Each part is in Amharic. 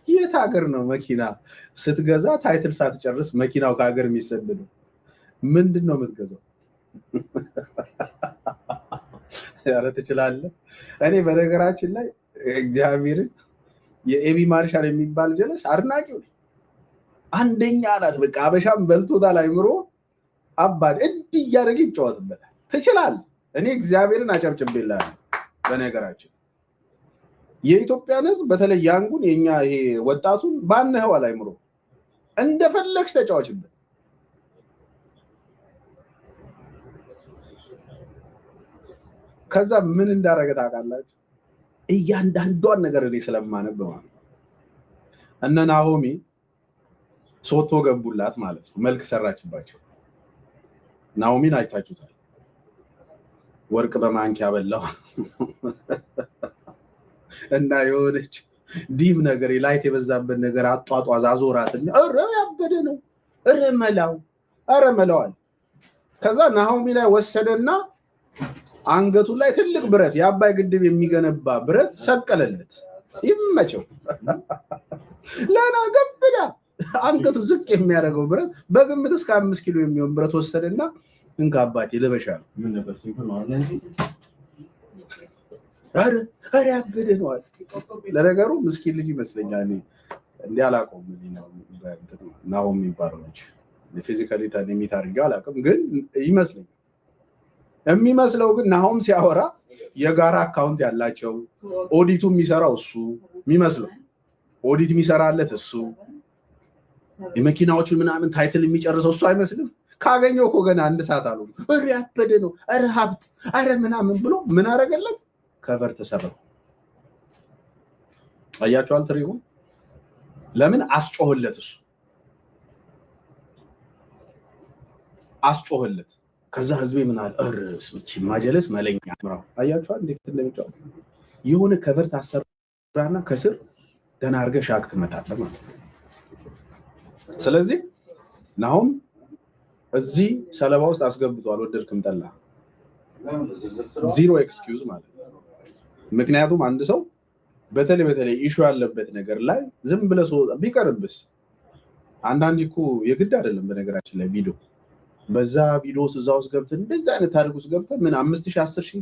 የት ሀገር ነው መኪና ስትገዛ ታይትል ሳትጨርስ መኪናው ከሀገር የሚሰደደው? ምንድነው የምትገዛው? ያለ ትችላለህ። እኔ በነገራችን ላይ እግዚአብሔርን የኤቢ ማርሻል የሚባል ጀለስ አድናቂው ነኝ። አንደኛ ናት። በቃ አበሻም በልቶታል አይምሮ አባድ እንዲህ እያደረገ ይጫወትበታል። ትችላለህ። እኔ እግዚአብሔርን አጨብጭቤልሃለሁ። በነገራችን የኢትዮጵያን ሕዝብ በተለይ ያንጉን የኛ ይሄ ወጣቱን ባነኸው አይምሮ እንደፈለግሽ ተጫዋችበት። ከዛ ምን እንዳረገ ታውቃላችሁ? እያንዳንዷን ነገር እኔ ስለማነብ ማለት እነ ናሆሚ ሶቶ ገቡላት ማለት ነው። መልክ ሰራችባቸው። ናሆሚን አይታችሁታል። ወርቅ በማንኪያ በላው እና የሆነች ዲም ነገር ላይት የበዛበት ነገር አጧጧዝ አዞራትና ኧረ ያበደ ነው ኧረ መላው ከዛ ናሆሚ ላይ ወሰደና አንገቱ ላይ ትልቅ ብረት የአባይ ግድብ የሚገነባ ብረት ሰቀለለት። ይመቸው ለና ገበዳ አንገቱ ዝቅ የሚያደርገው ብረት በግምት እስከ 5 ኪሎ የሚሆን ብረት ወሰደና እንካ አባቴ ልበሻል። ምን ነበር ሲምፕል ነው እንጂ አረ ያበደ ነው። ለነገሩ ምስኪን ልጅ ይመስለኛል። እንዴ አላቆም ናሆም የሚባለው ልጅ ፊዚካሊ ታዲሚት አድርጌ አላውቅም፣ ግን ይመስለኛል የሚመስለው ግን ናሆም ሲያወራ የጋራ አካውንት ያላቸው ኦዲቱ የሚሰራው እሱ የሚመስለው ኦዲት የሚሰራለት እሱ የመኪናዎችን ምናምን ታይትል የሚጨርሰው እሱ አይመስልም። ካገኘው እኮ ገና 1 ሰዓት አሉ እረ ያበደ ነው እረ ሀብት እረ ምናምን ብሎ ምን አረገለት? ከቨር ተሰራው። አያችኋል ትሪው ለምን አስጮህለት? እሱ አስጮህለት። ከዛ ህዝቤ ምን አለ? እርስ ማጀለስ መለኛ ነው። አያችኋል እንዴት እንደሚጫወት የሆነ ከቨር ታሰራና ከስር ገና አርገ ሻክ ትመታለህ ማለት ነው። ስለዚህ ናሆም እዚህ ሰለባ ውስጥ አስገብቷል። ወደድክም ጠላ ዚሮ ኤክስኪውዝ ማለት ነው። ምክንያቱም አንድ ሰው በተለይ ኢሹ ያለበት ነገር ላይ ዝም ብለህ ቢቀርብስ አንዳንዴ እኮ የግድ አይደለም። በነገራችን ላይ ቪዲዮ በዛ ቪዲዮስ እዛው ውስጥ ገብተን እንደዛ አይነት ታሪክ ውስጥ ገብተን ምን 5000 10000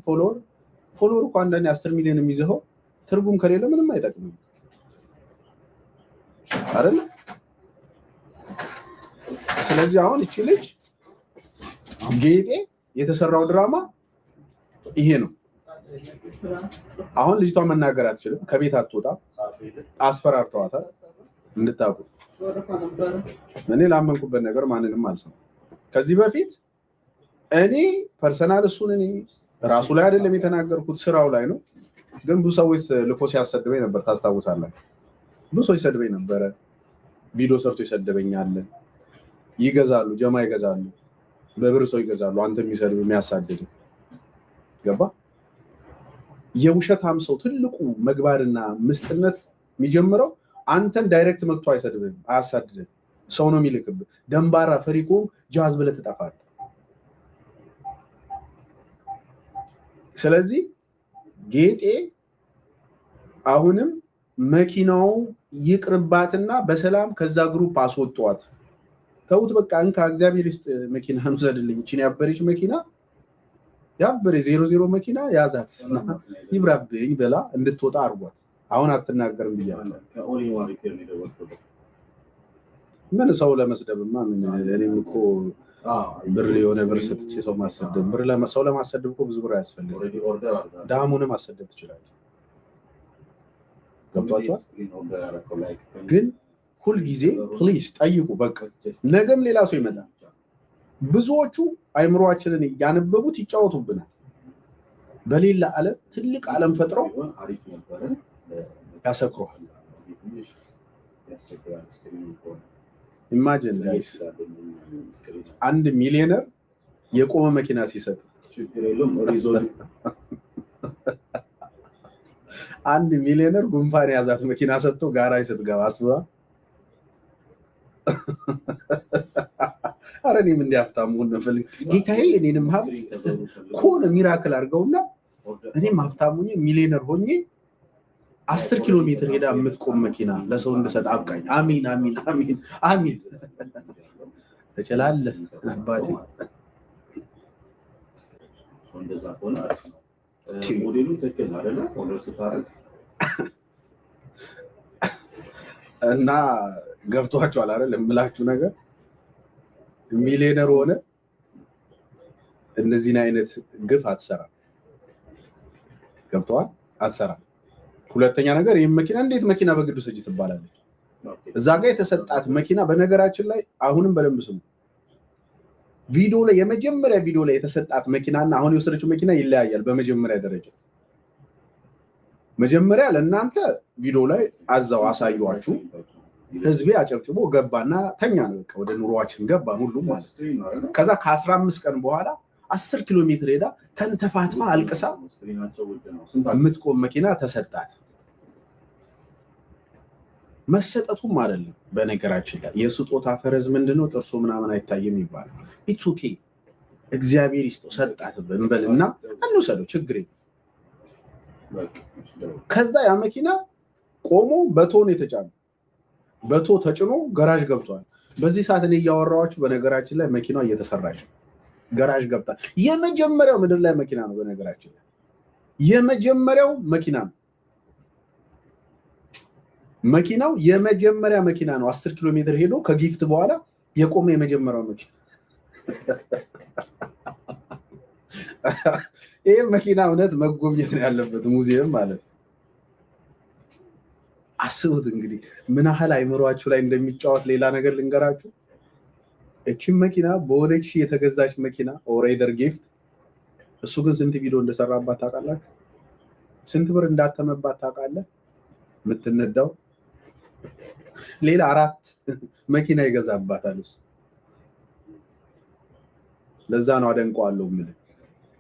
ፎሎወር እኮ አንዳንዴ 10 ሚሊዮን የሚይዘው ትርጉም ከሌለ ምንም አይጠቅምም አይደል? ስለዚህ አሁን እቺ ልጅ ጌጤ የተሰራው ድራማ ይሄ ነው። አሁን ልጅቷ መናገር አትችልም፣ ከቤት አትወጣ፣ አስፈራርተዋታል። እንድታውቁ እኔ ላመንኩበት ነገር ማንንም አልሰማም። ከዚህ በፊት እኔ ፐርሰናል እሱን እኔ ራሱ ላይ አይደለም የተናገርኩት፣ ስራው ላይ ነው። ግን ብዙ ሰዎች ልኮ ሲያሰድበኝ ነበር፣ ታስታውሳላችሁ? ብዙ ሰዎች ሰድበኝ ነበር። ቪዲዮ ሰርቶ ይሰድበኛል። ይገዛሉ፣ ጀማ ይገዛሉ፣ በብር ሰው ይገዛሉ። አንተ የሚሰድብ የሚያሳድድ ገባ? የውሸታም ሰው ትልቁ መግባርና ምስጥነት የሚጀምረው አንተን ዳይሬክት መጥቶ አይሰድብም፣ አያሳድድም። ሰው ነው የሚልክብህ። ደንባራ ፈሪኮ ጃዝ ብለህ ትጠፋለህ። ስለዚህ ጌጤ አሁንም መኪናው ይቅርባትና በሰላም ከዛ ግሩፕ አስወጧት። ተውት በቃ እንካ እግዚአብሔር ይስጥ መኪናን ወሰድልኝ። እቺን ያበረች መኪና ያበረ 00 መኪና ያዛት ይብራብኝ በላ እንድትወጣ አርጓት። አሁን አትናገርም ብያለሁ። ምን ሰው ለመስደብማ ምን እኔም እኮ ብር የሆነ ብር ሰጥቼ ሰው ማሰደብ ብር ለሰው ለማሰደብ እኮ ብዙ ብር አያስፈልግም። ዳሙንም ማሰደብ ትችላለህ። ገብቷችኋል? ግን ሁል ጊዜ ፕሊዝ ጠይቁ። በቃ ነገም ሌላ ሰው ይመጣል። ብዙዎቹ አይምሮአችንን ያነበቡት ይጫወቱብናል። በሌላ ዓለም ትልቅ ዓለም ፈጥረው ያሰክሯል። ኢማጂን ጋይስ 1 ሚሊዮነር የቆመ መኪና ሲሰጥ 1 ሚሊዮነር ጉንፋን ያዛት መኪና ሰጥቶ ጋራጅ ስትገባ አስበዋ። አረኔም እንዲያፍታም ሆነ ፈልግ ጌታዬ እኔንም ሀብት ኮነ ሚራክል አድርገውና እኔም ሀብታም ሆኜ ሚሊዮነር ሆኜ 10 ኪሎ ሜትር ሄዳ የምትቆም መኪና ለሰው እንድሰጥ አብቃኝ። አሚን አሚን አሚን አሚን። ተጨላለ አባቴ እንደዛ ሆነ። ሞዴሉ ትክክል አይደለ? ኦርደር ስታረግ እና ገብቷቸዋል አይደል? የምላችሁ ነገር ሚሊዮነር ሆነ እነዚህን አይነት ግፍ አትሰራም። ገብቷል? አትሰራም። ሁለተኛ ነገር ይሄን መኪና እንዴት መኪና በግዱ ሰጂ ትባላለች? እዛ ጋር የተሰጣት መኪና በነገራችን ላይ አሁንም በደንብ ስሙ። ቪዲዮ ላይ የመጀመሪያ ቪዲዮ ላይ የተሰጣት መኪናና አሁን የወሰደችው መኪና ይለያያል። በመጀመሪያ ደረጃ መጀመሪያ ለእናንተ ቪዲዮ ላይ አዛው አሳዩዋችሁ። ህዝቤ አጨብጭቦ ገባና ተኛ ነው። በቃ ወደ ኑሯችን ገባ ሁሉም ማለት ነው። ከዛ ከ15 ቀን በኋላ 10 ኪሎ ሜትር ሄዳ ተንተፋትማ አልቅሳ የምትቆም መኪና ተሰጣት። መሰጠቱም አይደለም በነገራችን ላይ የስጦታ ፈረዝ ምንድነው? ጥርሱ ምናምን አይታየም ይባላል። ኢትስ ኦኬ እግዚአብሔር ይስጠው ሰጣት እንበልና እንውሰደው ችግር የለም። ከዛ ያ መኪና ቆሞ በቶን የተጫነ በቶ ተጭኖ ገራዥ ገብቷል። በዚህ ሰዓት እኔ እያወራኋችሁ በነገራችን ላይ መኪናው እየተሰራች ገራዥ ገብታ የመጀመሪያው ምድር ላይ መኪና ነው። በነገራችን ላይ የመጀመሪያው መኪና ነው። መኪናው የመጀመሪያ መኪና ነው። 10 ኪሎ ሜትር ሄዶ ከጊፍት በኋላ የቆመ የመጀመሪያው መኪና። ይሄ መኪና እውነት መጎብኘት ነው ያለበት ሙዚየም ማለት ነው። አስቡት እንግዲህ ምን ያህል አይምሯችሁ ላይ እንደሚጫወት። ሌላ ነገር ልንገራችሁ። እቺን መኪና በወለች የተገዛች መኪና ኦሬደር ጊፍት። እሱ ግን ስንት ቪዲዮ እንደሰራባት ታውቃላችሁ? ስንት ብር እንዳተመባት ታውቃለህ? የምትነዳው ሌላ 4 መኪና ይገዛባታል እሱ። ለዛ ነው አደንቀዋለሁ የምልህ።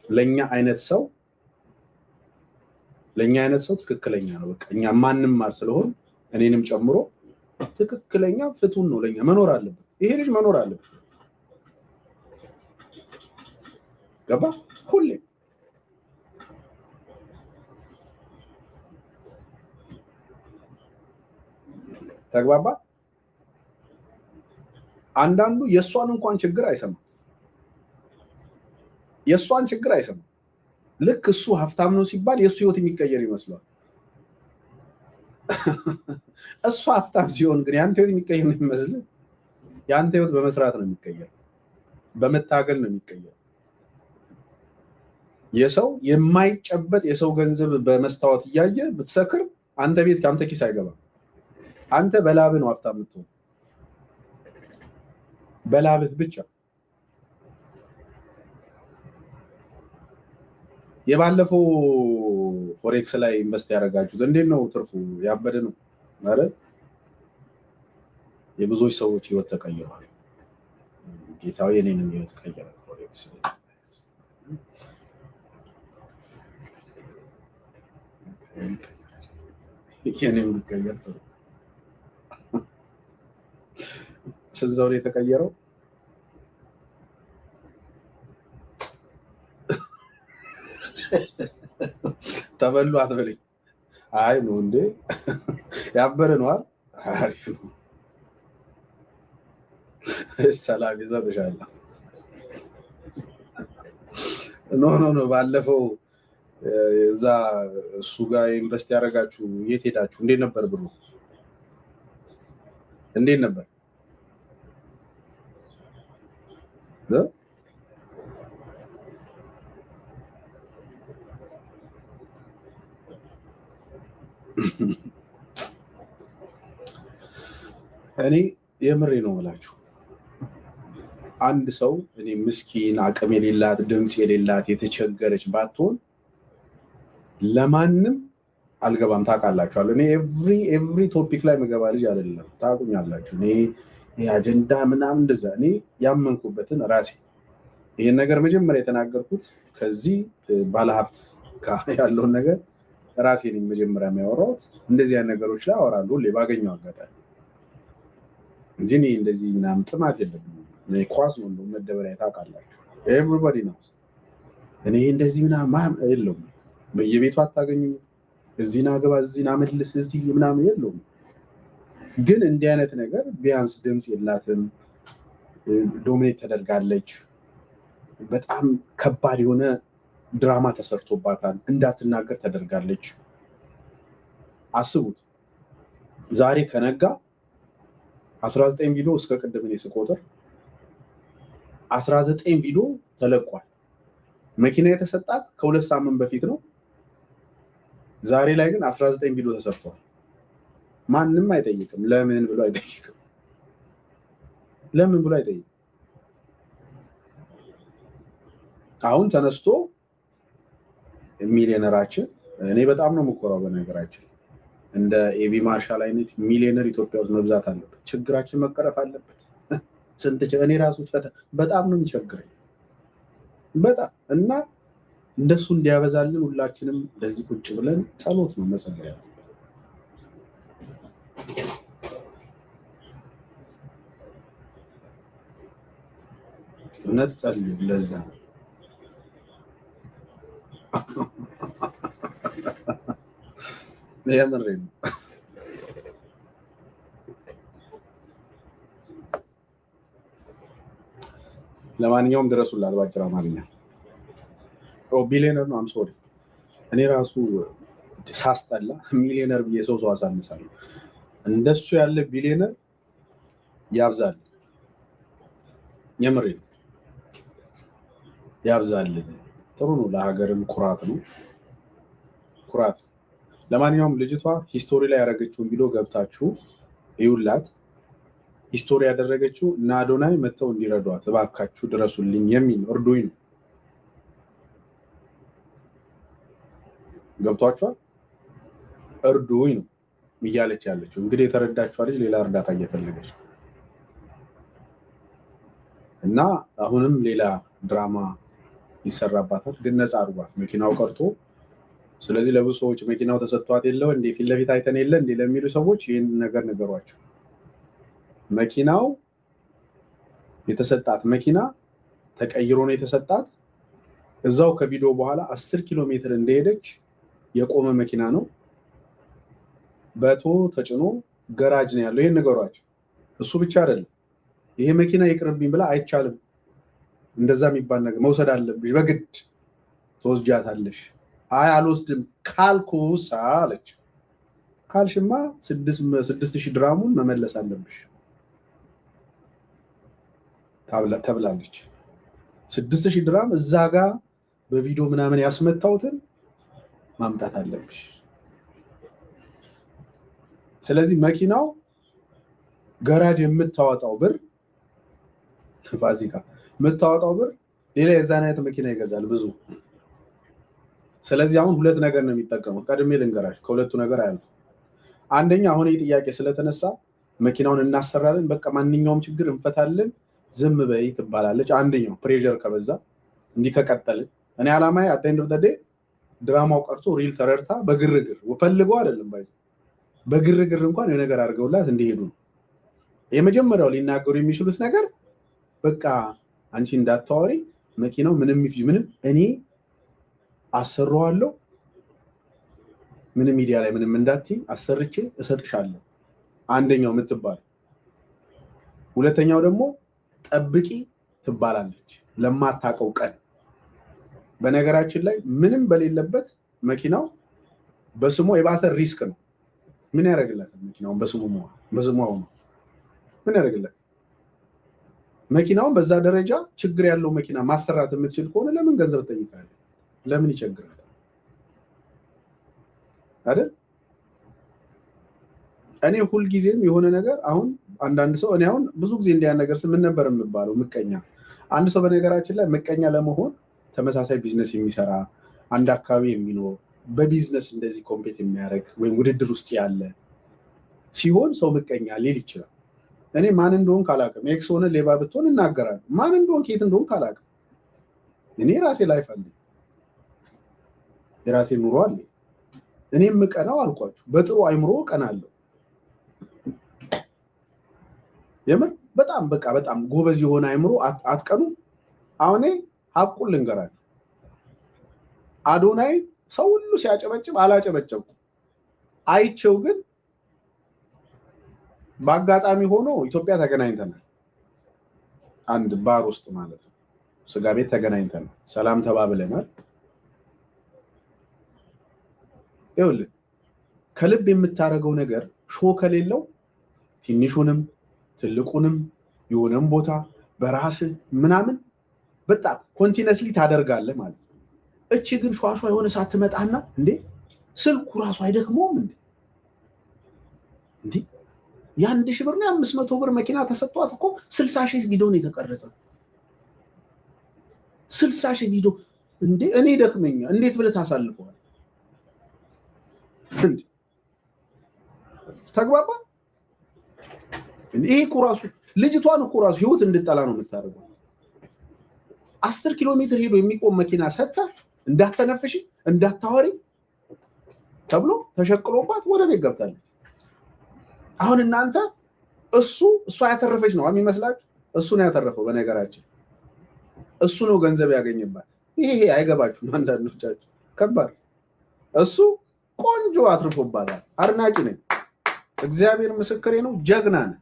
ለኛ አይነት ሰው ትክክለኛ ነው። በቃ እኛ ማንንም ማር ስለሆን እኔንም ጨምሮ ትክክለኛ ፍቱን ነው ለኛ መኖር አለበት። ይሄ ልጅ መኖር አለበት። ገባ? ሁሌ ተግባባ። አንዳንዱ የሷን እንኳን ችግር አይሰማም። የሷን ችግር አይሰማም። ልክ እሱ ሀብታም ነው ሲባል የሱ ህይወት የሚቀየር ይመስላል። እሱ ሀብታም ሲሆን ግን ያንተ ህይወት የሚቀየር ነው የሚመስልህ? ያንተ ህይወት በመስራት ነው የሚቀየር፣ በመታገል ነው የሚቀየር። የሰው የማይጨበጥ የሰው ገንዘብ በመስታወት እያየ ብትሰክር አንተ ቤት ከአንተ ኪስ አይገባም። አንተ በላብህ ነው ሀብታም የምትሆን፣ በላብህ ብቻ። የባለፈው ፎሬክስ ላይ ኢንቨስት ያደረጋችሁት እንዴት ነው? ትርፉ ያበደ ነው አይደል? የብዙዎች ሰዎች ህይወት ተቀይሯል። ጌታው የኔንም ህይወት ቀየረ። ፎሬክስ የኔም ቀየረ። ስንት ነው የተቀየረው? ተበሉ አትበለኝ። አይ ነው እንዴ ያበረ ነው አይደል? አሪፍ ነው። ሰላም ይዘጥሻል። ኖ ባለፈው እዛ እሱ ጋር ኢንቨስት ያደረጋችሁ የት ሄዳችሁ? እንዴት ነበር ብሩ? እንዴት ነበር? እኔ የምሬ ነው የምላችሁ። አንድ ሰው እኔ ምስኪን አቅም የሌላት ድምጽ የሌላት የተቸገረች ባትሆን ለማንም አልገባም። ታውቃላችኋል። እኔ ኤቭሪ ቶፒክ ላይ መገባ ልጅ አይደለም። ታውቁኛላችሁ። እኔ የአጀንዳ ምናምን እንደዛ እኔ ያመንኩበትን ራሴ ይሄን ነገር መጀመሪያ የተናገርኩት ከዚህ ባለሀብት ያለውን ነገር ራሴ ነኝ መጀመሪያ የሚያወራው። እንደዚህ አይነት ነገሮች ላይ አወራለሁ ሁሌ ባገኘው አጋጣሚ እንጂ እኔ እንደዚህ ምናምን ጥማት የለብኝም። እኔ ኳስ ነው እንደው መደበሪያ ታውቃላችሁ። ኤቭሪባዲ ነው። እኔ እንደዚህ ምናምን የለውም። በየቤቱ አታገኙኝ። እዚህና ገባ እዚህና መልስ እዚህ ምናምን የለውም። ግን እንዲህ አይነት ነገር ቢያንስ ድምፅ የላትም፣ ዶሚኔት ተደርጋለች። በጣም ከባድ የሆነ ድራማ ተሰርቶባታል፣ እንዳትናገር ተደርጋለች። አስቡት ዛሬ ከነጋ 19 ቪዲዮ እስከ ቅድም እኔ ስቆጥር 19 ቪዲዮ ተለቋል። መኪና የተሰጣት ከ2 ሳምንት በፊት ነው። ዛሬ ላይ ግን 19 ቪዲዮ ተሰርቷል። ማንም አይጠይቅም። ለምን ብሎ አይጠይቅም። ለምን ብሎ አይጠይቅም። አሁን ተነስቶ ሚሊዮነራችን እኔ በጣም ነው የምኮራው በነገራችን እንደ ኤቢ ማርሻል አይነት ሚሊዮነር ኢትዮጵያ ውስጥ መብዛት አለበት። ችግራችን መቀረፍ አለበት። እኔ ራሱ በጣም ነው የሚቸግረኝ በጣም እና እንደሱ እንዲያበዛልን ሁላችንም ለዚህ ቁጭ ብለን ጸሎት ነው መጸለይ ያለብን። እውነት ጸልዩ ለዛ የምሬ ነው። ለማንኛውም ድረሱላት ባጭር አማርኛ። ቢሊዮነር ነው አምሶሪ እኔ ራሱ ሳስጠላ ሚሊዮነር ብዬ ሰው አሳንሳለሁ። እንደሱ ያለ ቢሊዮነር ያብዛል። የምሬ ነው ያብዛል። ጥሩ ነው፣ ለሀገርም ኩራት ነው ኩራት። ለማንኛውም ልጅቷ ሂስቶሪ ላይ ያደረገችውን ቪዲዮ ገብታችሁ ይውላት። ሂስቶሪ ያደረገችው እና አዶናይ መተው እንዲረዷት እባካችሁ ድረሱልኝ የሚል እርዱኝ ነው። ገብቷችኋል? እርዱኝ ነው እያለች ያለችው። እንግዲህ የተረዳችኋል ልጅ ሌላ እርዳታ እየፈለገች እና አሁንም ሌላ ድራማ ይሰራባታል። ግን ነፃ አድርጓት መኪናው ቀርቶ። ስለዚህ ለብዙ ሰዎች መኪናው ተሰጥቷት የለው እንዴ ፊት ለፊት አይተን የለ እንዴ ለሚሉ ሰዎች ይህን ነገር ነገሯቸው። መኪናው የተሰጣት መኪና ተቀይሮ ነው የተሰጣት። እዛው ከቪዲዮ በኋላ 10 ኪሎ ሜትር እንደሄደች የቆመ መኪና ነው። በቶ ተጭኖ ገራጅ ነው ያለው። ይሄን ነገሯቸው። እሱ ብቻ አይደለም ይሄ መኪና ይቅርብኝ ብላ አይቻልም፣ እንደዛ የሚባል ነገር መውሰድ አለብሽ፣ በግድ ተወስጃታለሽ። አይ አልወስድም ካልኩሳ አለች። ካልሽማ 6000 ድራሙን መመለስ አለብሽ ተብላለች። 6000 ድራም እዛ ጋር በቪዲዮ ምናምን ያስመታውትን ማምጣት አለብሽ። ስለዚህ መኪናው ገራጅ የምታወጣው ብር ፋሲካ የምታወጣው ብር ሌላ የዛን አይነት መኪና ይገዛል ብዙ። ስለዚህ አሁን ሁለት ነገር ነው የሚጠቀሙት። ቀድሜ ልንገራችሁ፣ ከሁለቱ ነገር አያልፉ። አንደኛ አሁን ይህ ጥያቄ ስለተነሳ መኪናውን እናሰራለን፣ በቃ ማንኛውም ችግር እንፈታለን፣ ዝም በይ ትባላለች። አንደኛው ፕሬዠር ከበዛ እንዲህ ከቀጠልን እኔ አላማዬ አቴንድ በደዴ ድራማው ቀርቶ ሪል ተረድታ በግርግር ፈልገው አይደለም ባይዘ በግርግር እንኳን የነገር አድርገውላት እንዲሄዱ ነው። የመጀመሪያው ሊናገሩ የሚችሉት ነገር በቃ አንቺ እንዳታወሪ መኪናው ምንም እኔ አሰራዋለሁ፣ ምንም ሚዲያ ላይ ምንም እንዳትይ አሰርቼ እሰጥሻለሁ። አንደኛው የምትባል። ሁለተኛው ደግሞ ጠብቂ ትባላለች ለማታውቀው ቀን። በነገራችን ላይ ምንም በሌለበት መኪናው በስሙ የባሰ ሪስክ ነው። ምን ያደርግላታል? መኪናውን በስሙ ሆኖ ምን ያደርግላታል? መኪናውን በዛ ደረጃ ችግር ያለው መኪና ማሰራት የምትችል ከሆነ ለምን ገንዘብ ትጠይቃለህ? ለምን ይቸግራል አይደል? እኔ ሁልጊዜም የሆነ ነገር አሁን አንዳንድ ሰው እኔ አሁን ብዙ ጊዜ እንዲያን ነገር ምን ነበር የምባለው? ምቀኛ። አንድ ሰው በነገራችን ላይ ምቀኛ ለመሆን ተመሳሳይ ቢዝነስ የሚሰራ አንድ አካባቢ የሚኖር በቢዝነስ እንደዚህ ኮምፔት የሚያደርግ ወይም ውድድር ውስጥ ያለ ሲሆን ሰው ምቀኛ ሊል ይችላል። እኔ ማን እንደሆን ካላውቅም ኤክስ ሆነ ሌባ ብትሆን እናገራለሁ። ማን እንደሆን ከየት እንደሆን ካላውቅም እኔ ራሴ ላይፍ አለ፣ የራሴ ኑሮ አለ። እኔ የምቀናው አልኳችሁ በጥሩ አይምሮ ቀናለሁ። የምር በጣም በቃ በጣም ጎበዝ የሆነ አይምሮ አትቀኑ። አሁን ሀቁን ልንገራችሁ፣ አዶናይ ሰው ሁሉ ሲያጨበጭብ አላጨበጨብኩም። አይቼው ግን በአጋጣሚ ሆኖ ኢትዮጵያ ተገናኝተናል። አንድ ባር ውስጥ ማለት ነው። ስጋ ቤት ተገናኝተናል። ሰላም ተባብለናል። ይኸውልህ ከልብ የምታደርገው ነገር ሾ ከሌለው ትንሹንም ትልቁንም የሆነም ቦታ በራስህ ምናምን በጣም ኮንቲነስሊ ታደርጋለህ ማለት ነው። እቺ ግን ሿሿ የሆነ ሰዓት ትመጣና እንዴ ስልኩ ራሱ አይደክመውም እንዴ የ1000 ብር ነው 500 ብር መኪና ተሰጥቷት እኮ 60,000 ቪዲዮ ነው የተቀረጸው። 60,000 ቪዲዮ እንዴ እኔ ደክመኛ እንዴት ብለህ ታሳልፈዋል? ተግባባ? ይሄ እኮ ራሱ ልጅቷን እኮ ራሱ ህይወት እንድጠላ ነው የምታደርገው። 10 ኪሎ ሜትር ሄዶ የሚቆም መኪና ሰጥታ እንዳትተነፍሽ እንዳታወሪ ተብሎ ተሸቅሎባት ወደ ቤት ገብታለች። አሁን እናንተ እሷ ያተረፈች ነው የሚመስላችሁ? እሱ ነው ያተረፈው። በነገራችን እሱ ነው ገንዘብ ያገኘባት። ይሄ አይገባችሁም አንዳንዶቻችሁ። ከባድ እሱ ቆንጆ አትርፎባታል። አድናቂ ነኝ። እግዚአብሔር ምስክሬ ነው። ጀግና ነህ።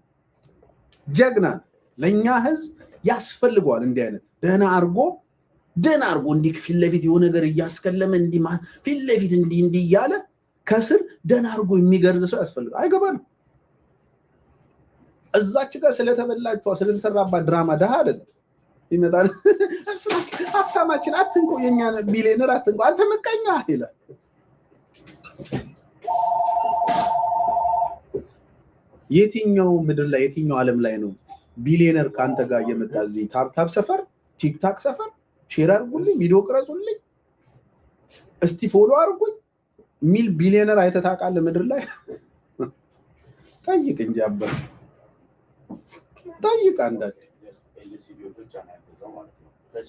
ለኛ ህዝብ ያስፈልገዋል እንዲህ አይነት ደህና አርጎ እንዲህ ፊት ለፊት የሆነ ነገር እያስከለመ እንዲህ ፊት ለፊት እንዲህ እያለ ከስር ደህና አርጎ የሚገርዝ ሰው ያስፈልጋል። አይገባንም። እዛች ጋር ስለተበላችዋ ስለተሰራባት ድራማ ደሃ አይደለም ይመጣል። ሀብታማችን አትንቆ የኛ ቢሊየነር አትንቆ አንተ ምቀኛ ይላል። የትኛው ምድር ላይ የትኛው ዓለም ላይ ነው ቢሊየነር ካንተ ጋር እየመጣ እዚህ ታፕ ሰፈር ቲክታክ ሰፈር ሼር አድርጉልኝ ቪዲዮ ቅረጹልኝ እስቲ ፎሎ አድርጉኝ ሚል ቢሊየነር አይተህ ታውቃለህ? ምድር ላይ ጠይቅ እንጂ አባ ጠይቅ። አንዳንዴ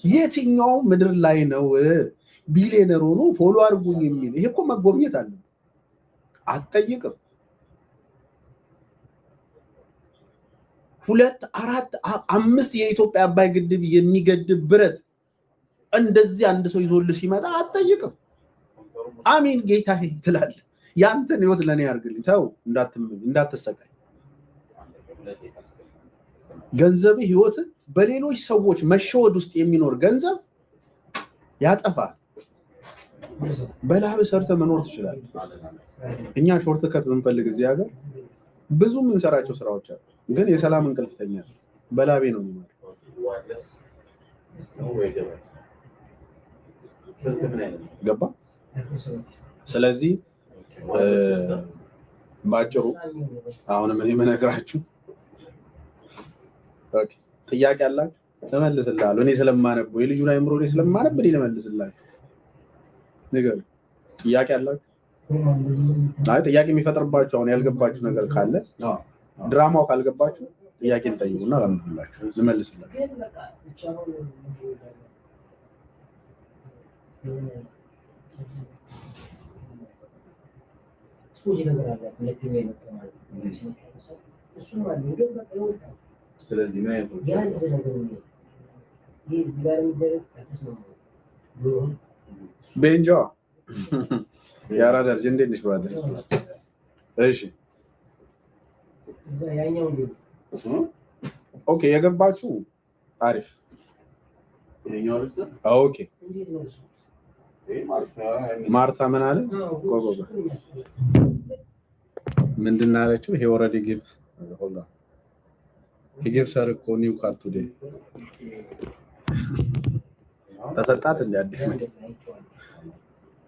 የትኛው ምድር ላይ ነው ቢሊየነር ሆኖ ፎሎ አድርጉኝ የሚል? ይሄ እኮ መጎብኘት አለ። አትጠይቅም። 2 4 5 የኢትዮጵያ አባይ ግድብ የሚገድብ ብረት እንደዚህ አንድ ሰው ይዞልህ ሲመጣ አትጠይቅም። አሜን ጌታዬ ትላለህ። ያንተን ህይወት ለኔ ያርግልኝ። ተው እንዳትሰቃይ። ገንዘብ ህይወት በሌሎች ሰዎች መሸወድ ውስጥ የሚኖር ገንዘብ ያጠፋል። በላብ ሰርተ መኖር ትችላለህ። እኛ ሾርት ከት ብንፈልግ እዚህ ሀገር ብዙ የምንሰራቸው ስራዎች አሉ። ግን የሰላም እንቅልፍ ተኛል። በላቤ ነው የሚማር ገባ። ስለዚህ ባጭሩ አሁን ምን የምነግራችሁ ጥያቄ አላችሁ ተመልስልሃለሁ። እኔ ስለማነበው የልጁን አይምሮ እኔ ስለማነብ እኔ ልመልስላችሁ። ነገር ጥያቄ አላችሁ? አይ ጥያቄ የሚፈጥርባችሁ አሁን ያልገባችሁ ነገር ካለ ድራማው ካልገባችሁ ጥያቄ እንጠይቁና ለምንላችሁ ልመልስላችሁ። ስለዚህ ምን አይነት ቤንጃ ያራዳ ልጅ እንዴት ነሽ ብራዘር? እሺ ኦኬ የገባችሁ አሪፍ። ኦኬ ማርታ ምን አለ? ቆቆቆ ምንድን አለችው? he already gives hold on he gives her a new car today ተሰጣት እንደ አዲስ ነው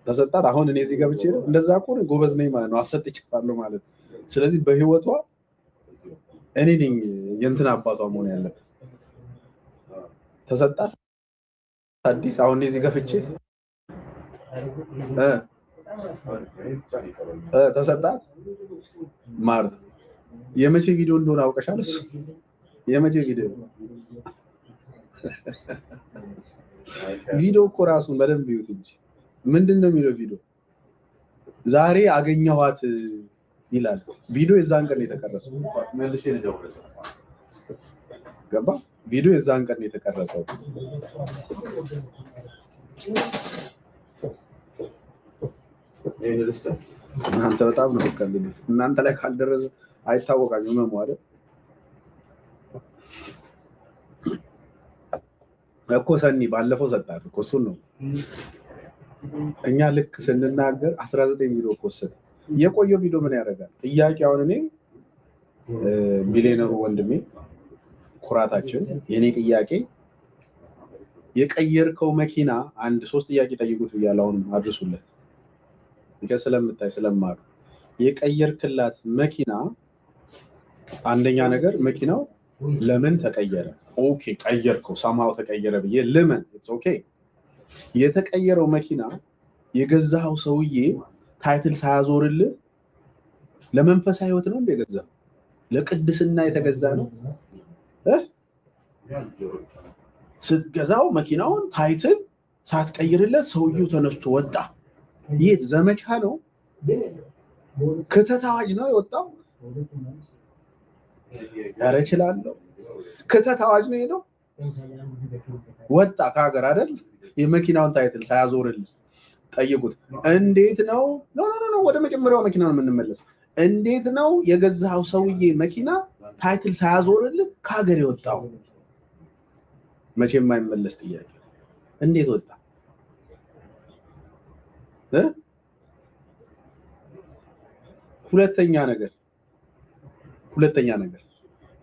ተሰጣት። አሁን እኔ እዚህ ገብቼ እንደዛ እኮ ጎበዝ ነኝ ማለት ነው። አሰጥቻለሁ ማለት ነው። ስለዚህ በህይወቷ እኔ ነኝ የእንትን አባቷ መሆን ያለበት። ተሰጣት አዲስ። አሁን እዚህ ገብቼ ተሰጣት ማርታ። የመቼ ቪዲዮ እንደሆነ አውቀሻል? እሱ የመቼ ቪዲዮ ቪዲዮ እኮ ራሱን በደንብ ይዩት እንጂ ምንድነው የሚለው ቪዲዮ? ዛሬ አገኘኋት ይላል ቪዲዮ። የዛን ቀን የተቀረጸው መልሼ ልደውል ገባ። ቪዲዮ የዛን ቀን የተቀረጸው ይሄን ልስተ እናንተ በጣም ነው ከልሉት እናንተ ላይ ካልደረሰ አይታወቃኝም ማለት እኮ ሰኒ ባለፈው ሰጣት እኮ እሱን ነው እኛ ልክ ስንናገር 19 ቪዲዮ ኮሰተ የቆየው ቪዲዮ ምን ያደርጋል ጥያቄውን እኔ ሚሊዮነሩ ወንድሜ ኩራታችን የኔ ጥያቄ የቀየርከው መኪና አንድ 3 ጥያቄ ጠይቁት ይያለው አድርሱለት ስለምታይ ስለማሩ የቀየርክላት መኪና አንደኛ ነገር መኪናው ለምን ተቀየረ ኦኬ ቀየርከው ሳማው ተቀየረ ብዬ ለምን ኢትስ ኦኬ የተቀየረው መኪና የገዛው ሰውዬ ታይትል ሳያዞርልህ ለመንፈሳዊ ህይወት ነው እንደገዛው ለቅድስና የተገዛ ነው ስትገዛው መኪናውን ታይትል ሳትቀይርለት ሰውዬው ተነስቶ ወጣ የት ዘመቻ ነው ከተታዋጅ ነው የወጣው ያረ ይችላል ከተታዋጅ ነው ሄዶ ወጣ ከሀገር አይደል የመኪናውን ታይትል ሳያዞርልህ ጠይቁት እንዴት ነው ኖ ወደ መጀመሪያው መኪና ነው የምንመለሰው እንዴት ነው የገዛው ሰውዬ መኪና ታይትል ሳያዞርልህ ከሀገር የወጣው መቼም የማይመለስ ጥያቄ እንዴት ወጣ ሁለተኛ ነገር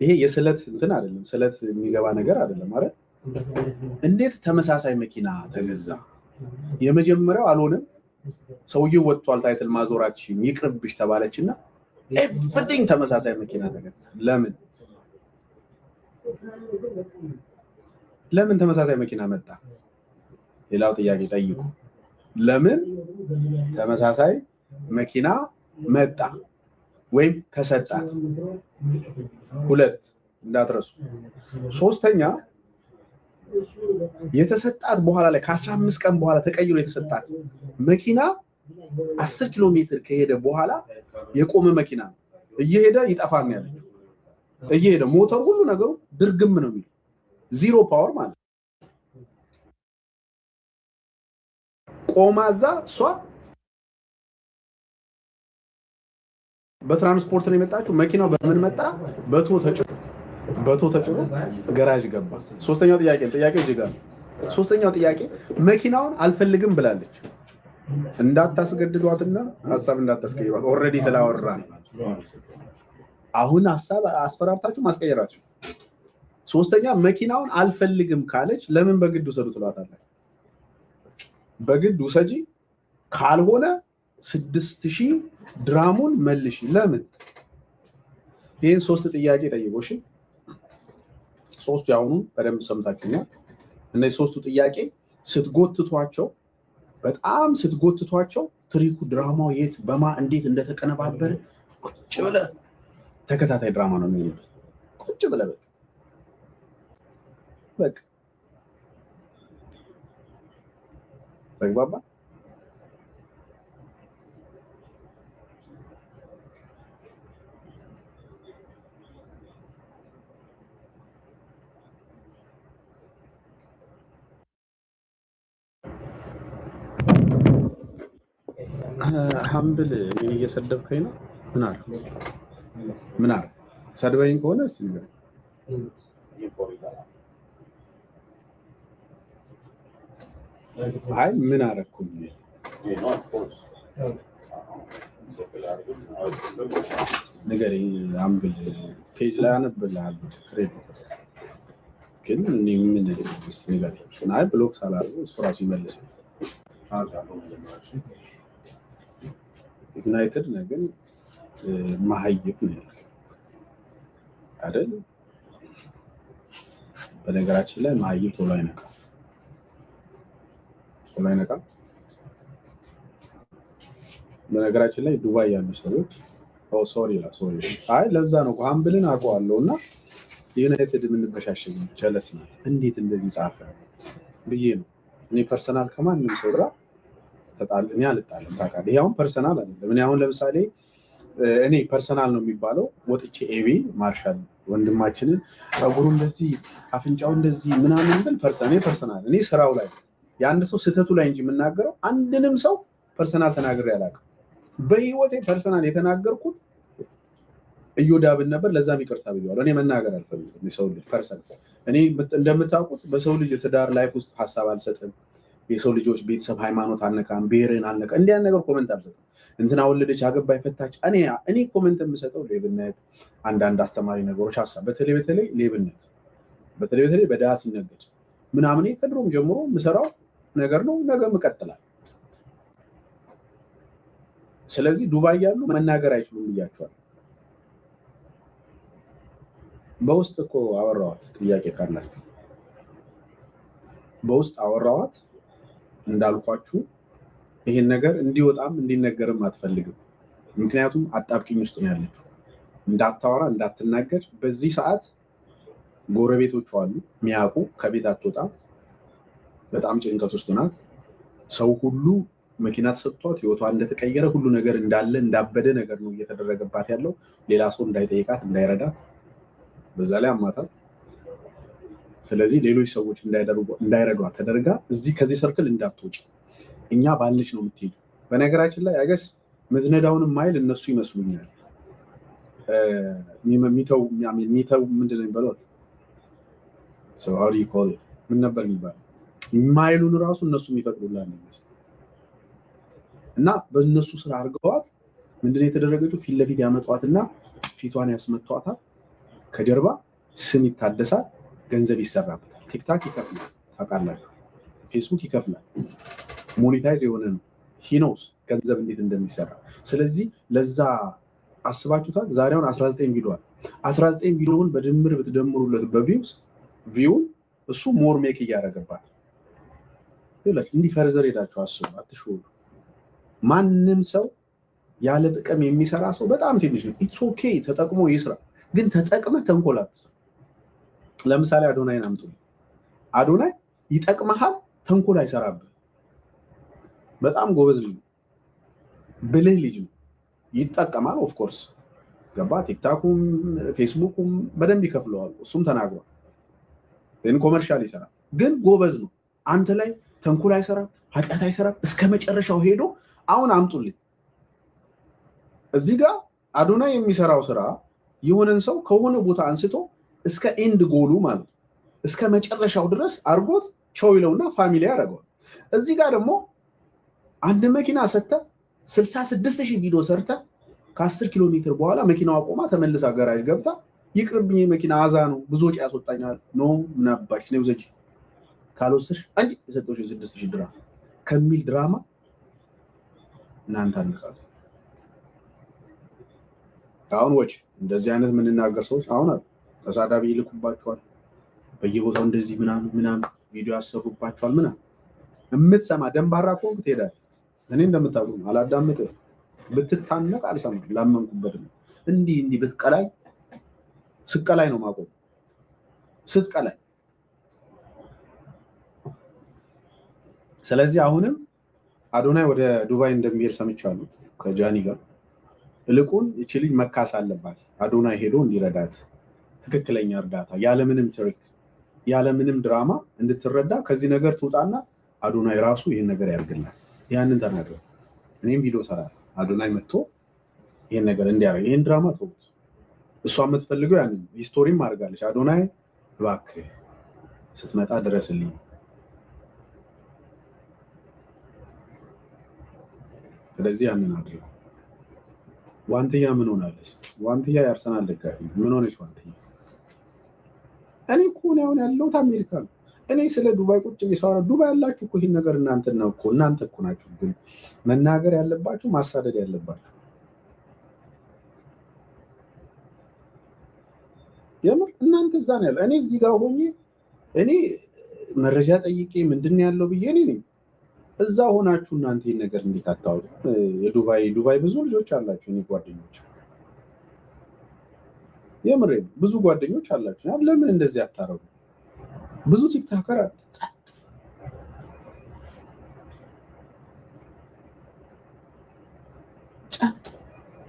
ይሄ የስለት እንትን አይደለም ስለት የሚገባ ነገር አይደለም ማለት እንዴት ተመሳሳይ መኪና ተገዛ የመጀመሪያው አልሆነም ሰውዬው ወጥቷል ታይትል ማዞራችን ይቅርብሽ ተባለችና ኤቭሪቲንግ ተመሳሳይ መኪና ተገዛ ለምን ተመሳሳይ መኪና መጣ ሌላው ጥያቄ ጠይቁ ለምን ተመሳሳይ መኪና መጣ ወይም ተሰጣት ሁለት እንዳትረሱ ሶስተኛ የተሰጣት በኋላ ላይ ከ15 ቀን በኋላ ተቀይሮ የተሰጣት መኪና 10 ኪሎ ሜትር ከሄደ በኋላ የቆመ መኪና እየሄደ ይጠፋል ነው ያለው እየሄደ ሞተር ሁሉ ነገሩ ድርግም ነው የሚለው ዚሮ ፓወር ማለት ቆማዛ ሷ በትራንስፖርት ነው የመጣችው መኪናው በምን መጣ በቶ ተጭኖ ገራጅ ገባ ሶስተኛው ጥያቄ እዚህ ጋር ሶስተኛው ጥያቄ መኪናውን አልፈልግም ብላለች እንዳታስገድዷትና ሐሳብ እንዳታስቀይሯት ኦሬዲ ስላወራን አሁን ሐሳብ አስፈራርታችሁ ማስቀየራችሁ ሶስተኛ መኪናውን አልፈልግም ካለች ለምን በግድ ወሰዱ ትሏታላችሁ በግድ ወሰጂ ካልሆነ 6000 ድራሙን መልሽ ለምን ይሄን ሶስት ጥያቄ ጠይቆሽ ሶስቱ ያውኑ በደንብ ሰምታችሁኛል እነዚህ ሶስቱ ጥያቄ ስትጎትቷቸው ትሪኩ ድራማው የት በማ እንዴት እንደተቀነባበረ ቁጭ ብለ ተከታታይ ድራማ ነው የሚሆነው ቁጭ ብለ በቃ ተግባባ ሀምብል እየሰደብከኝ ነው ምን አለ ሰድበኝ ከሆነ እስቲ ንገረኝ አይ ምን አረኩኝ ንገረኝ ሀምብል ፔጅ ላይ አነብልሃለሁ ክሬድ ግን እኔ ምን እስቲ ንገረኝ አይ ብሎክ ሳላደርገው እሱ ራሱ ይመልሳል ዩናይትድ ነገር ማህይብ ነው አይደል በነገራችን ላይ ማህይብ ቶሎ አይነቃም በነገራችን ላይ ዱባይ ያሉ ሰዎች ሶሪ አይ ለዛ ነው ሀምብልን አውቀዋለሁና ዩናይትድ ምን በሻሽኝ ጀለስ ነው እንዴት እንደዚህ ጻፈ ብዬ ነው እኔ ፐርሰናል ከማንም ሰው ጋር ተጣልኝ አልጣልም ታውቃለህ ይሄው ፐርሰናል አይደለም እኔ አሁን ለምሳሌ እኔ ፐርሰናል ነው የሚባለው ወጥቼ ኤቢ ማርሻል ወንድማችንን ጸጉሩ እንደዚህ አፍንጫው እንደዚህ ምናምን ብል ፐርሰናል እኔ ስራው ላይ የአንድ ሰው ስተቱ ላይ እንጂ የምናገረው አንድንም ሰው ፐርሰናል ተናግሬ አላውቅም በህይወቴ ፐርሰናል የተናገርኩት እዮዳብን ነበር። ለዛም ይቅርታ ብያለሁ። እኔ መናገር አልፈልግም። የሰው ልጅ ፐርሰናል እኔ እንደምታውቁት በሰው ልጅ የትዳር ላይፍ ውስጥ ሀሳብ አልሰጥም። የሰው ልጆች ቤተሰብ ሃይማኖት አልነካም፣ ብሔርን አልነካም። እንዲህ ነገር ኮመንት አልሰጥም። እንትና ወለደች፣ አገባይ፣ ፈታች። እኔ ኮመንት የምሰጠው ሌብነት፣ አንዳንድ አስተማሪ ነገሮች ሀሳብ በተለይ ሌብነት በተለይ በድሃ ሲነገድ ምናምን ከድሮም ጀምሮ የምሰራው ነገር ነው። ነገም እቀጥላለሁ። ስለዚህ ዱባይ ያሉ መናገር አይችሉም ብያቸዋል። በውስጥ እኮ አወራዋት፣ ጥያቄ ካላችሁ በውስጥ አወራዋት። እንዳልኳችሁ ይሄን ነገር እንዲወጣም እንዲነገርም አትፈልግም። ምክንያቱም አጣብቂኝ ውስጥ ነው ያለችው። እንዳታወራ እንዳትናገር። በዚህ ሰዓት ጎረቤቶቿ አሉ የሚያውቁ፣ ከቤት አትወጣም። በጣም ጭንቀት ውስጥ ናት። ሰው ሁሉ መኪና ተሰጥቷት ህይወቷ እንደተቀየረ ሁሉ ነገር እንዳለ እንዳበደ ነገር ነው እየተደረገባት ያለው። ሌላ ሰው እንዳይጠይቃት እንዳይረዳት፣ በዛ ላይ አማታል። ስለዚህ ሌሎች ሰዎች እንዳይረዷት ተደርጋ ከዚህ ሰርክል እንዳትወጪ እኛ ባልሽ ነው የምትሄዱ። በነገራችን ላይ አገስ ምትነዳውን ማይል እነሱ ይመስሉኛል። ሚተው ምንድን ነው የሚባለው? ምን ነበር የሚባለው? ማይሉን ራሱ እነሱ የሚፈቅዱላት ነው እና በእነሱ ስራ አድርገዋት ምንድነው የተደረገችው? ፊት ለፊት ያመጧትና ፊቷን ያስመቷታል። ከጀርባ ስም ይታደሳል፣ ገንዘብ ይሰራበታል። ቲክታክ ይከፍላል፣ ታውቃላችሁ። ፌስቡክ ይከፍላል። ሞኔታይዝ የሆነ ነው። ሂኖስ ገንዘብ እንዴት እንደሚሰራ። ስለዚህ ለዛ አስባችሁታል። ዛሬውን 19 ቪዲዮ አለ። 19 ቪዲዮውን በድምር ብትደምሩለት ቪውን እሱ ሞር ሜክ እያደረገባት ይላችሁ። እንዲህ ፈርዘር ሄዳችሁ አስቡ፣ አትሽወዱ። ማንም ሰው ያለ ጥቅም የሚሰራ ሰው በጣም ትንሽ ነው። ኢትስ ኦኬ፣ ተጠቅሞ ይስራ። ግን ተጠቅመ ተንኮላት። ለምሳሌ አዶናይን አምጡ። አዶናይ ይጠቅመሃል፣ ተንኮል አይሰራብህ። በጣም ጎበዝ ልጅ ነው፣ ብልህ ልጅ ነው። ይጠቀማል። ኦፍ ኮርስ ገባ። ቲክታኩም ፌስቡኩም በደንብ ይከፍለዋል። እሱም ተናግሯል። ግን ኮመርሻል ይሰራል። ግን ጎበዝ ነው። አንተ ላይ ተንኮል አይሰራም፣ ኃጢአት አይሰራም። እስከ መጨረሻው ሄዶ አሁን አምጡልኝ። እዚህ ጋር አዶናይ የሚሰራው ስራ የሆነን ሰው ከሆነ ቦታ አንስቶ እስከ ኤንድ ጎሉ ማለት እስከ መጨረሻው ድረስ አርጎት ቸው ይለውና ፋሚሊ ያደርገዋል። እዚህ ጋር ደግሞ አንድ መኪና ሰተ 66,000 ቪዲዮ ሰርተ ከ10 ኪሎ ሜትር በኋላ መኪናዋ ቆማ ተመልሳ ገራጅ ገብታ ይቅርብኝ መኪና አዛ ነው ብዙ ወጪ ያስወጣኛል ነው ምናባሽ ነው ዘጂ ካልወሰሽ አንቺ የሰጠሽ 6,000 ድራማ ከሚል ድራማ እናንተ አንጻፍ አሁን ወጭ እንደዚህ አይነት የምንናገር ሰዎች አሁን ተሳዳቢ ይልኩባቸዋል። በየቦታው እንደዚህ ምናምን ቪዲዮ ያሰሩባቸዋል። የምትሰማ ደንባራ ኮንክ ትሄዳለህ። እኔ እንደምታውቁ አላዳምጥ ብትታነቅ አልሰማም። ላመንኩበት ነው። እንዲህ ብትቀላይ ስቀላይ ነው ማቆም ስትቀላይ። ስለዚህ አሁንም አዶናይ ወደ ዱባይ እንደሚሄድ ሰምቻለሁ ከጃኒ ጋር። እልቁን እቺ ልጅ መካስ አለባት። አዶናይ ሄዶ እንዲረዳት ትክክለኛ እርዳታ ያለምንም ትሪክ ያለምንም ድራማ እንድትረዳ ከዚህ ነገር ትውጣና አዶናይ ራሱ ይሄን ነገር ያርግላት። ያንን ተናገረ። እኔም ቪዲዮ ሰራለሁ። አዶናይ መጥቶ ይሄን ነገር እንዲያረግ ይሄን ድራማ ተውት። እሷ የምትፈልገው ያንን ሂስቶሪም አድርጋለች። አዶናይ እባክህ ስትመጣ ድረስልኝ። ስለዚህ ያንን አድርግ። ዋንትያ ምን ሆናለች? ዋንትያ የአርሰናል ደጋፊ ምን ሆነች? ዋንትያ እኔ እኮ ነው ያለሁት አሜሪካ ነው። እኔ ስለ ዱባይ ቁጭ ቢሳወራ ዱባይ ያላችሁ እኮ ይሄን ነገር እናንተ እኮ ናችሁ ግን መናገር ያለባችሁ ማሳደድ ያለባችሁ። የምር እናንተ እዛ ነው ያለው። እኔ እዚህ ጋር ሆኜ እኔ መረጃ ጠይቄ ምንድን ነው ያለው ብዬ ነኝ። እዛ ሆናችሁ እናንተ ይሄን ነገር እንዴት አታውቁ? የዱባይ ብዙ ልጆች አላችሁ። እኔ ጓደኞች የምር ብዙ ጓደኞች አላችሁ። ለምን እንደዚህ አታረጉ? ብዙ ቲክታከር አለ።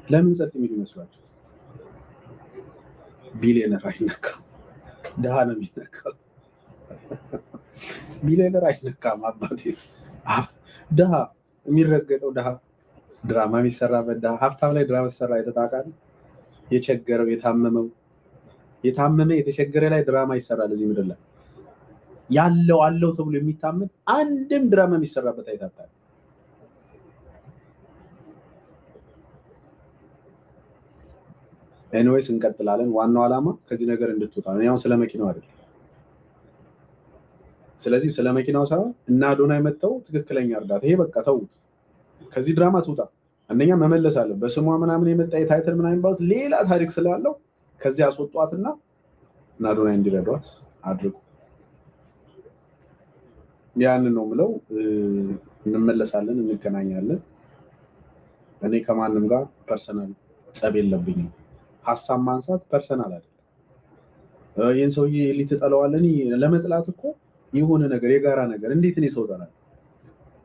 ለምን ጸጥ የሚሉ ይመስላችሁ? ቢሊየነር አይነካም፣ ድሃ ነው የሚነካው። ቢሊየነር አይነካም። አባቴ ድሃ የሚረገጠው ድሃ ድራማ የሚሰራበት ሀብታም ላይ ድራማ ሲሰራ የተጣቃል። የቸገረው የታመመ የተቸገረ ላይ ድራማ ይሰራል። እዚህ ምድር ላይ ያለው አለው ተብሎ የሚታመን አንድም ድራማ የሚሰራበት አይታጣል። ኤኒዌይስ እንቀጥላለን። ዋናው ዓላማ ከዚህ ነገር እንድትወጣ ነው። ያው ስለ መኪናው አይደለም። ስለዚህ ስለ መኪናው ሳይሆን እና አዶናይ መተው ትክክለኛ እርዳታ ይሄ በቃ ተውት። ከዚህ ድራማ ትውጣ። አንደኛ መመለስ አለ። በስሟ ምናምን የመጣ የታይትል ምናምን ባውት ሌላ ታሪክ ስላለው ከዚህ አስወጧትና እና አዶናይ እንዲረዷት አድርጉ። ያን ነው ምለው። እንመለሳለን፣ እንገናኛለን። እኔ ከማንም ጋር ፐርሰናል ጸብ የለብኝም። ሀሳብ ማንሳት ፐርሰናል አይደለም። ይህን ሰውዬ ሊትጠለዋለን ለመጥላት እኮ የሆነ ነገር የጋራ ነገር እንዴት እኔ ሰው ጠላል?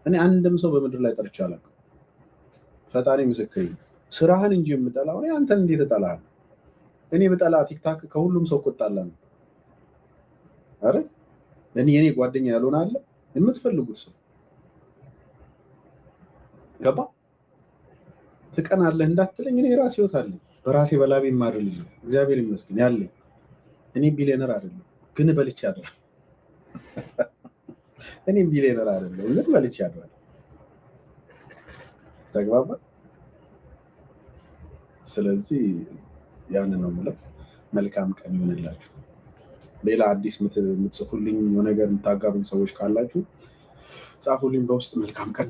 እኔ አንድም ሰው በምድር ላይ ጠልቼ አላውቅም። ፈጣሪ ምስክሬ ነው። ስራህን እንጂ የምጠላው እኔ አንተን እንዴት እጠላለሁ? እኔ ብጠላ ቲክታክ ከሁሉም ሰው ቆጣላ ነው። አረ እኔ የኔ ጓደኛ ያልሆነ አለ የምትፈልጉት ሰው ገባ ትቀናለህ እንዳትለኝ። እኔ ራሴ ህይወት አለኝ። በራሴ በላቤ ማድረግ እግዚአብሔር ይመስገን ያለኝ። እኔ ቢሊየነር አይደለም ግን በልቼ አድራለሁ። እኔ ቢሊየነር አይደለም ግን በልቼ አድራለሁ። ተግባባ። ስለዚህ ያንን ነው የምለው። መልካም ቀን ይሆንላችሁ። ሌላ አዲስ የምትጽፉልኝ ነገር የምታጋሩኝ ሰዎች ካላችሁ ጻፉልኝ በውስጥ። መልካም ቀን